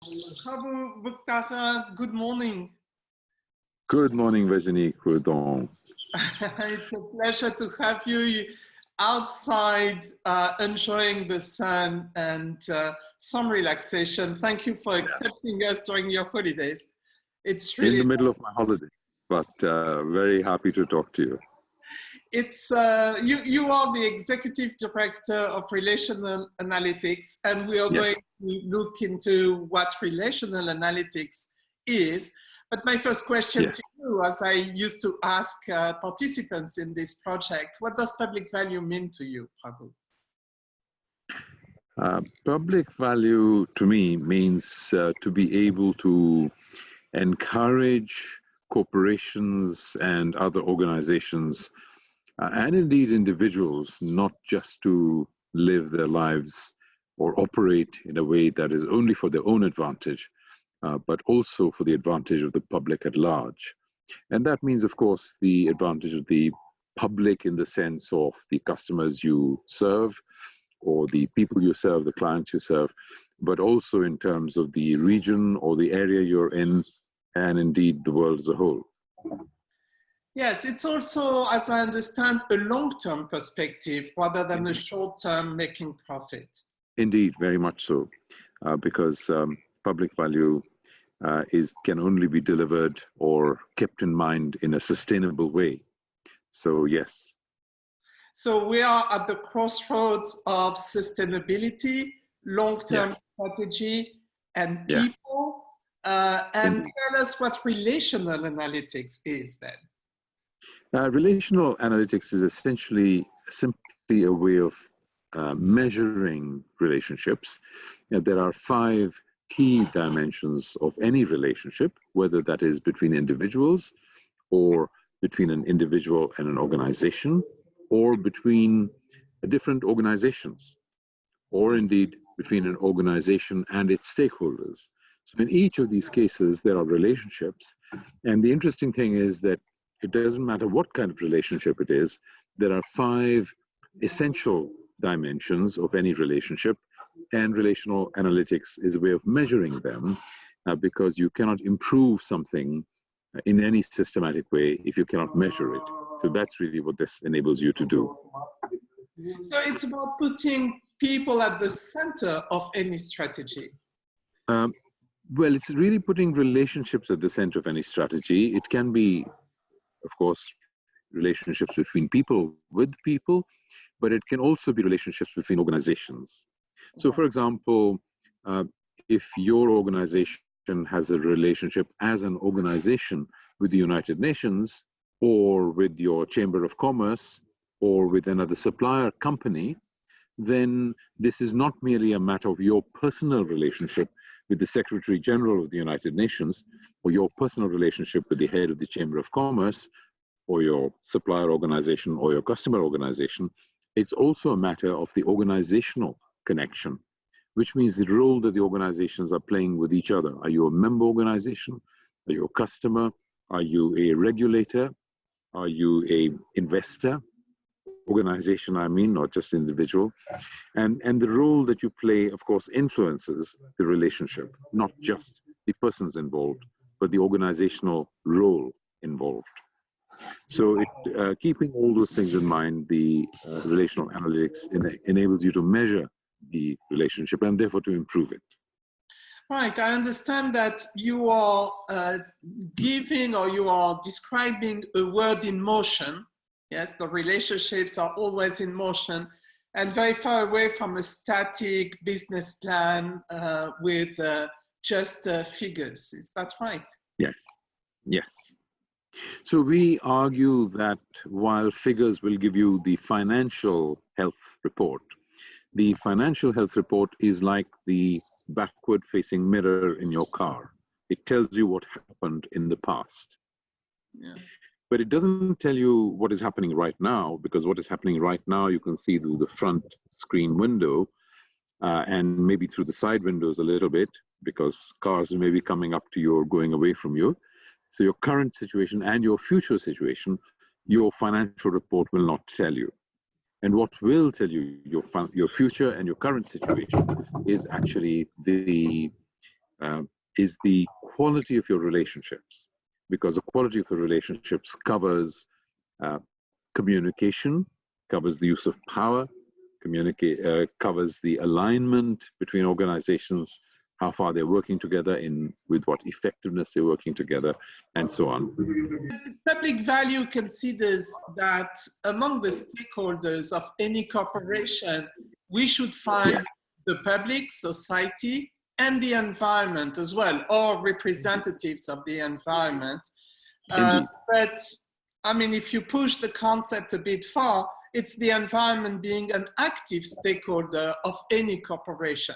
Prabhu Guptara, good morning. Good morning, Virginie Coudon. It's a pleasure to have you outside enjoying the sun and some relaxation. Thank you for accepting us during your holidays. It's really in the middle of my holiday, but very happy to talk to you. It's you are the executive director of Relational Analytics, and we are going to look into what relational analytics is. But my first question to you, as I used to ask participants in this project, what does public value mean to you, Prabhu? Public value to me means to be able to encourage corporations and other organizations and indeed individuals not just to live their lives or operate in a way that is only for their own advantage, but also for the advantage of the public at large. And that means, of course, the advantage of the public in the sense of the customers you serve, or the people you serve, the clients you serve, but also in terms of the region or the area you're in, and indeed the world as a whole. Yes, it's also, as I understand, a long-term perspective rather than a short-term making profit. Indeed, very much so, because public value can only be delivered or kept in mind in a sustainable way. So, yes. So we are at the crossroads of sustainability, long-term strategy, and people. And tell us what relational analytics is then. Relational analytics is essentially simply a way of measuring relationships. There are 5 key dimensions of any relationship, whether that is between individuals or between an individual and an organization, or between different organizations, or indeed between an organization and its stakeholders. So in each of these cases, there are relationships. And the interesting thing is that it doesn't matter what kind of relationship it is, there are 5 essential dimensions of any relationship, and relational analytics is a way of measuring them, because you cannot improve something in any systematic way if you cannot measure it. So that's really what this enables you to do. So it's about putting people at the center of any strategy. Well, it's really putting relationships at the center of any strategy. It can be, of course, relationships between people with people, but it can also be relationships between organizations. So, for example, if your organization has a relationship as an organization with the United Nations, or with your Chamber of Commerce, or with another supplier company, then this is not merely a matter of your personal relationship with the Secretary General of the United Nations, or your personal relationship with the head of the Chamber of Commerce, or your supplier organization, or your customer organization. It's also a matter of the organizational connection, which means the role that the organizations are playing with each other. Are you a member organization? Are you a customer? Are you a regulator? Are you an investor? Organization, I mean, not just individual. And the role that you play, of course, influences the relationship, not just the persons involved, but the organizational role involved. So keeping all those things in mind, the relational analytics enables you to measure the relationship and therefore to improve it. Right, I understand that you are giving, or you are describing, a word in motion. Yes, the relationships are always in motion and very far away from a static business plan with just figures. Is that right? Yes, yes. So we argue that while figures will give you the financial health report, the financial health report is like the backward-facing mirror in your car. It tells you what happened in the past. Yeah. But it doesn't tell you what is happening right now, because what is happening right now you can see through the front screen window and maybe through the side windows a little bit, because cars may be coming up to you or going away from you. So your current situation and your future situation, your financial report will not tell you. And what will tell you your future and your current situation is actually the is the quality of your relationships, because the quality of the relationships covers communication, covers the use of power, covers the alignment between organizations, how far they're working together, with what effectiveness they're working together, and so on. Public value considers that among the stakeholders of any corporation, we should find the public, society, and the environment as well, or representatives of the environment. But I mean, if you push the concept a bit far, it's the environment being an active stakeholder of any corporation.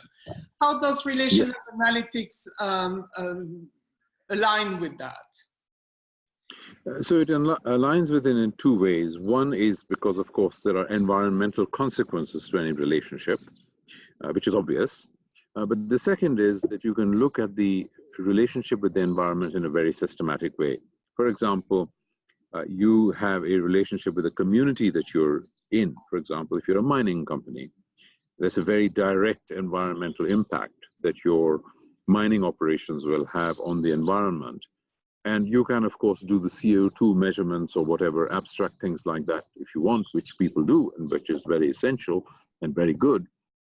How does relational analytics align with that? So it aligns with it in two ways. One is because, of course, there are environmental consequences to any relationship, which is obvious. But the second is that you can look at the relationship with the environment in a very systematic way. For example, you have a relationship with a community that you're in. For example, if you're a mining company, there's a very direct environmental impact that your mining operations will have on the environment. And you can, of course, do the CO2 measurements or whatever abstract things like that if you want, which people do, and which is very essential and very good.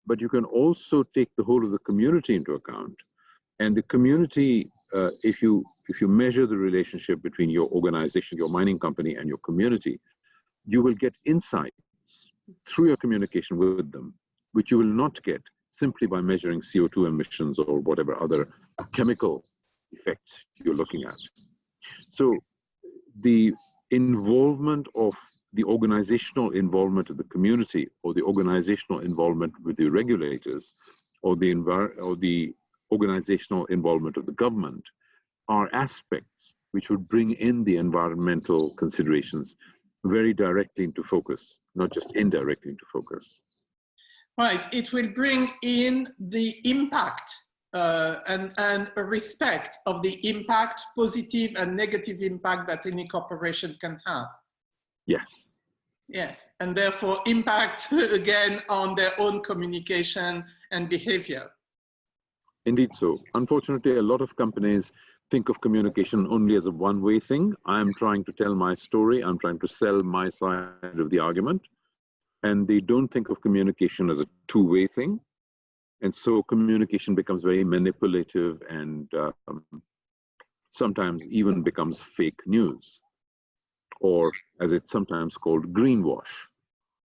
But you can also take the whole of the community into account. And the community, if you measure the relationship between your organization, your mining company, and your community, you will get insights through your communication with them, which you will not get simply by measuring CO2 emissions or whatever other chemical effects you're looking at. So the involvement of the organizational involvement of the community, or the organizational involvement with the regulators, or the organizational involvement of the government, are aspects which would bring in the environmental considerations very directly into focus, not just indirectly into focus. Right, it will bring in the impact and a respect of the impact, positive and negative impact that any corporation can have. Yes. Yes, and therefore impact again on their own communication and behavior. Indeed so. Unfortunately, a lot of companies think of communication only as a one-way thing. I'm trying to tell my story. I'm trying to sell my side of the argument. And they don't think of communication as a two-way thing. And so communication becomes very manipulative and sometimes even becomes fake news, or as it's sometimes called, greenwash.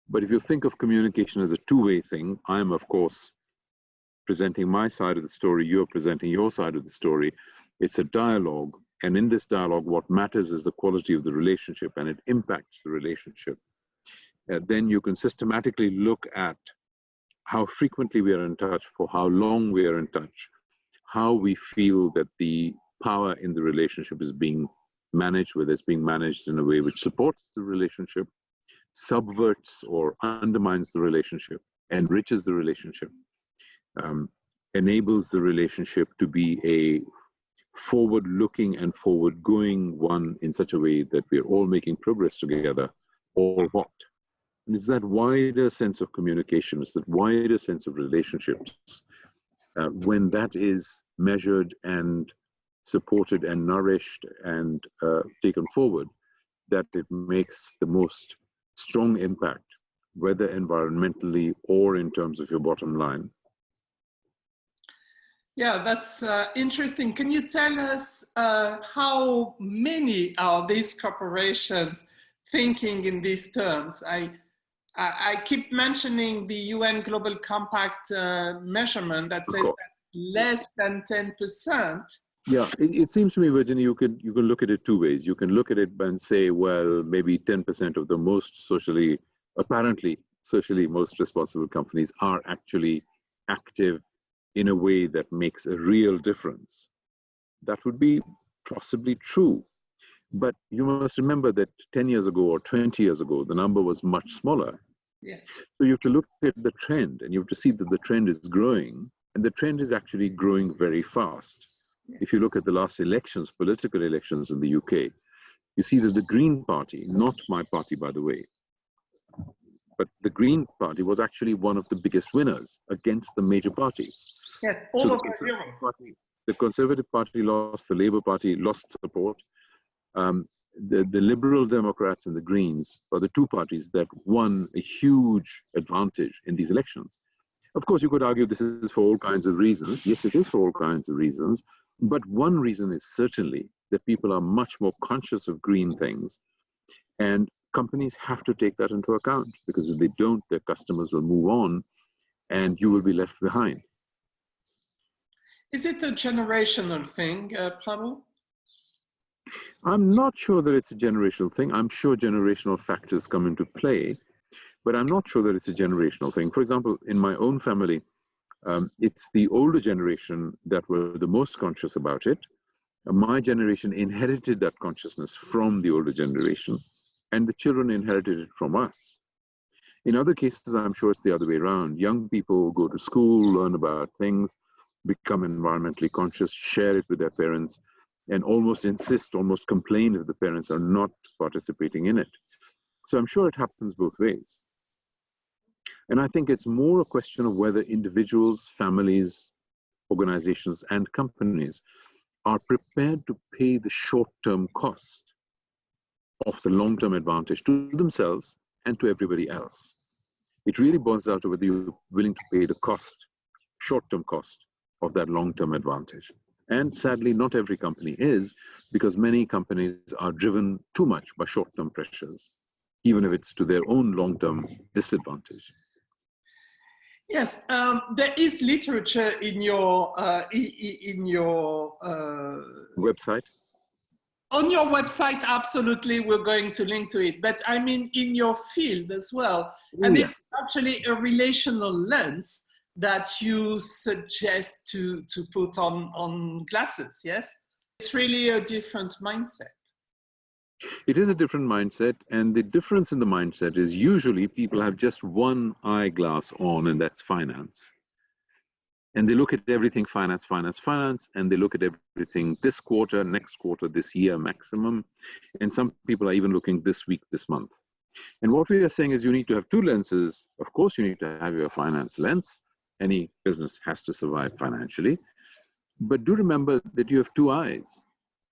But if you think of communication as a two-way thing, I'm, of course, presenting my side of the story, you're presenting your side of the story. It's a dialogue, and in this dialogue, what matters is the quality of the relationship, and it impacts the relationship. Then you can systematically look at how frequently we are in touch, for how long we are in touch, how we feel that the power in the relationship is being managed, whether it's being managed in a way which supports the relationship, subverts or undermines the relationship, enriches the relationship, enables the relationship to be a forward-looking and forward-going one in such a way that we're all making progress together, or what? And it's that wider sense of communication, it's that wider sense of relationships, when that is measured and supported and nourished and taken forward, that it makes the most strong impact, whether environmentally or in terms of your bottom line. Yeah, that's interesting. Can you tell us how many are these corporations thinking in these terms? I keep mentioning the UN Global Compact measurement that says that less than 10%. Yeah, it seems to me, Virginia, you can look at it two ways. You can look at it and say, well, maybe 10% of the most apparently socially most responsible companies are actually active in a way that makes a real difference. That would be possibly true. But you must remember that 10 years ago or 20 years ago, the number was much smaller. Yes. So you have to look at the trend, and you have to see that the trend is growing, and the trend is actually growing very fast. Yes. If you look at the last elections, political elections in the UK, you see that the Green Party, not my party, by the way, but the Green Party was actually one of the biggest winners against the major parties. Yes, all over Europe. The Conservative Party lost, the Labour Party lost support. The Liberal Democrats and the Greens are the two parties that won a huge advantage in these elections. Of course, you could argue this is for all kinds of reasons. Yes, it is for all kinds of reasons. But one reason is certainly that people are much more conscious of green things. And companies have to take that into account, because if they don't, their customers will move on and you will be left behind. Is it a generational thing, Prabhu? I'm not sure that it's a generational thing. I'm sure generational factors come into play, but I'm not sure that it's a generational thing. For example, in my own family, it's the older generation that were the most conscious about it. My generation inherited that consciousness from the older generation, and the children inherited it from us. In other cases, I'm sure it's the other way around. Young people go to school, learn about things, become environmentally conscious, share it with their parents, and almost insist, almost complain if the parents are not participating in it. So I'm sure it happens both ways. And I think it's more a question of whether individuals, families, organizations, and companies are prepared to pay the short-term cost of the long-term advantage to themselves and to everybody else. It really boils down to whether you're willing to pay the cost, short-term cost of that long-term advantage. And sadly, not every company is, because many companies are driven too much by short-term pressures, even if it's to their own long-term disadvantage. Yes, there is literature in your website. On your website, absolutely, we're going to link to it. But I mean, in your field as well, and it's actually a relational lens that you suggest to put on glasses. Yes, it's really a different mindset. It is a different mindset, and the difference in the mindset is usually people have just one eyeglass on, and that's finance. And they look at everything finance, finance, finance, and they look at everything this quarter, next quarter, this year maximum. And some people are even looking this week, this month. And what we are saying is you need to have two lenses. Of course, you need to have your finance lens. Any business has to survive financially. But do remember that you have two eyes.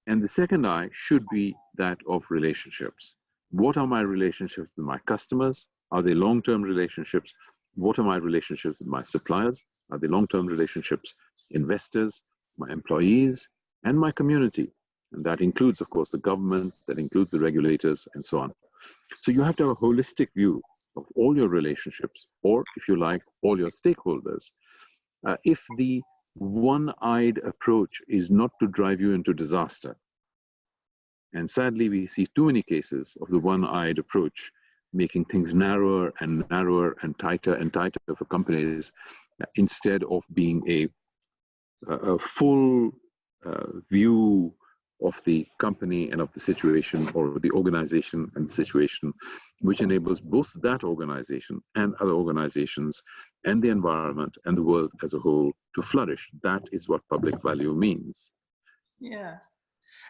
And the second eye should be that of relationships. What are my relationships with my customers? Are they long-term relationships? What are my relationships with my suppliers? Are they long-term relationships? Investors, my employees, and my community. And that includes, of course, the government, that includes the regulators, and so on. So you have to have a holistic view of all your relationships, or if you like, all your stakeholders. If the one-eyed approach is not to drive you into disaster, and sadly we see too many cases of the one-eyed approach making things narrower and narrower and tighter for companies, instead of being a full view of the company and of the situation, or the organization and the situation, which enables both that organization and other organizations and the environment and the world as a whole to flourish. That is what public value means. Yes.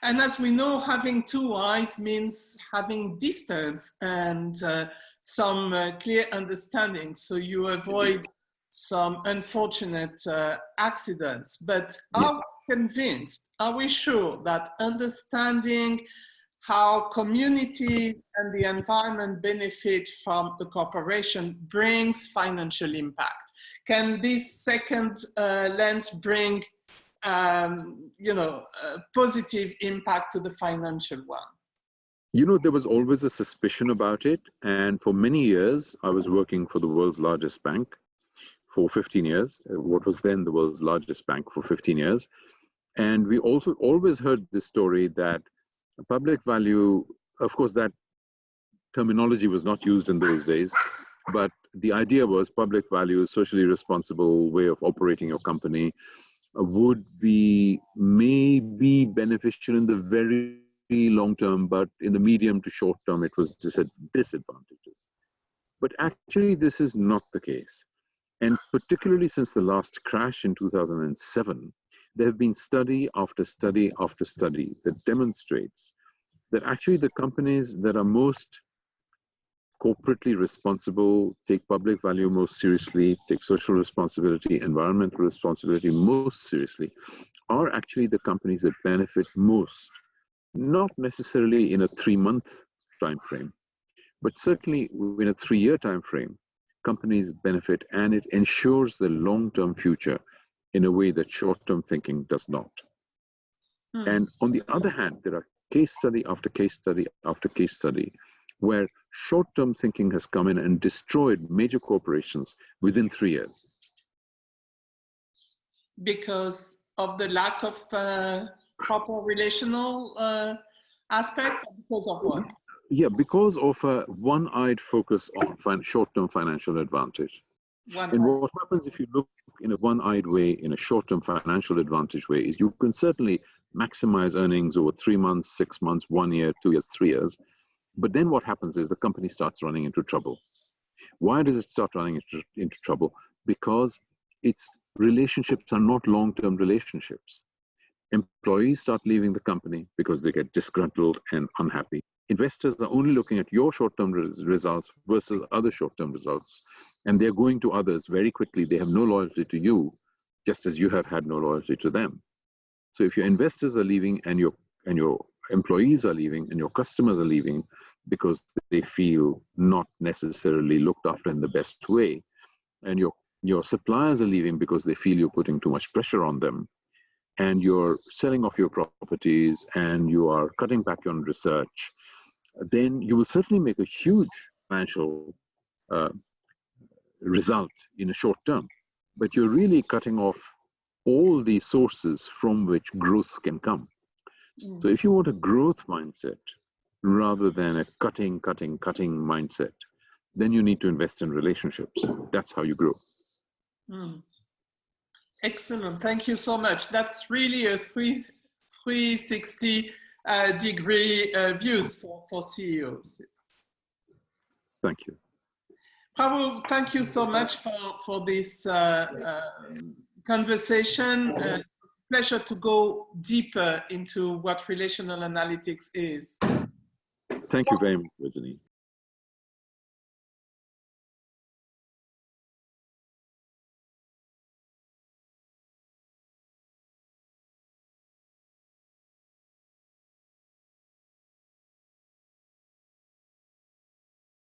And as we know, having two eyes means having distance and some clear understanding, so you avoid some unfortunate accidents. But are we convinced, are we sure that understanding how communities and the environment benefit from the cooperation brings financial impact? Can this second lens bring positive impact to the financial one? You know, there was always a suspicion about it. And for many years, I was working for the world's largest bank for 15 years, what was then the world's largest bank for 15 years. And we also always heard this story that public value, of course, that terminology was not used in those days, but the idea was public value, socially responsible way of operating your company, would be maybe beneficial in the very long term, but in the medium to short term, it was disadvantages. But actually, this is not the case. And particularly since the last crash in 2007, there have been study after study after study that demonstrates that actually the companies that are most corporately responsible, take public value most seriously, take social responsibility, environmental responsibility most seriously, are actually the companies that benefit most, not necessarily in a 3-month time frame, but certainly in a 3-year time frame. Companies benefit, and it ensures the long-term future in a way that short-term thinking does not. And on the other hand, there are case study after case study after case study where short-term thinking has come in and destroyed major corporations within 3 years. Because of the lack of proper relational aspect, or because of what? Yeah, because of a one-eyed focus on short-term financial advantage. And what happens if you look in a one-eyed way, in a short-term financial advantage way, is you can certainly maximize earnings over 3 months, 6 months, 1 year, 2 years, 3 years. But then what happens is the company starts running into trouble. Why does it start running into trouble? Because its relationships are not long-term relationships. Employees start leaving the company because they get disgruntled and unhappy. Investors are only looking at your short-term results versus other short-term results, and they're going to others very quickly. They have no loyalty to you, just as you have had no loyalty to them. So if your investors are leaving and your employees are leaving and your customers are leaving because they feel not necessarily looked after in the best way, and your suppliers are leaving because they feel you're putting too much pressure on them, and you're selling off your properties and you are cutting back on research, then you will certainly make a huge financial result in a short term. But you're really cutting off all the sources from which growth can come. So if you want a growth mindset rather than a cutting mindset, then you need to invest in relationships. That's how you grow. Excellent. Thank you so much. That's really a 360 degree views for CEOs. Thank you. Prabhu, thank you so much for this conversation. It's a pleasure to go deeper into what relational analytics is. Thank you very much, Virginie.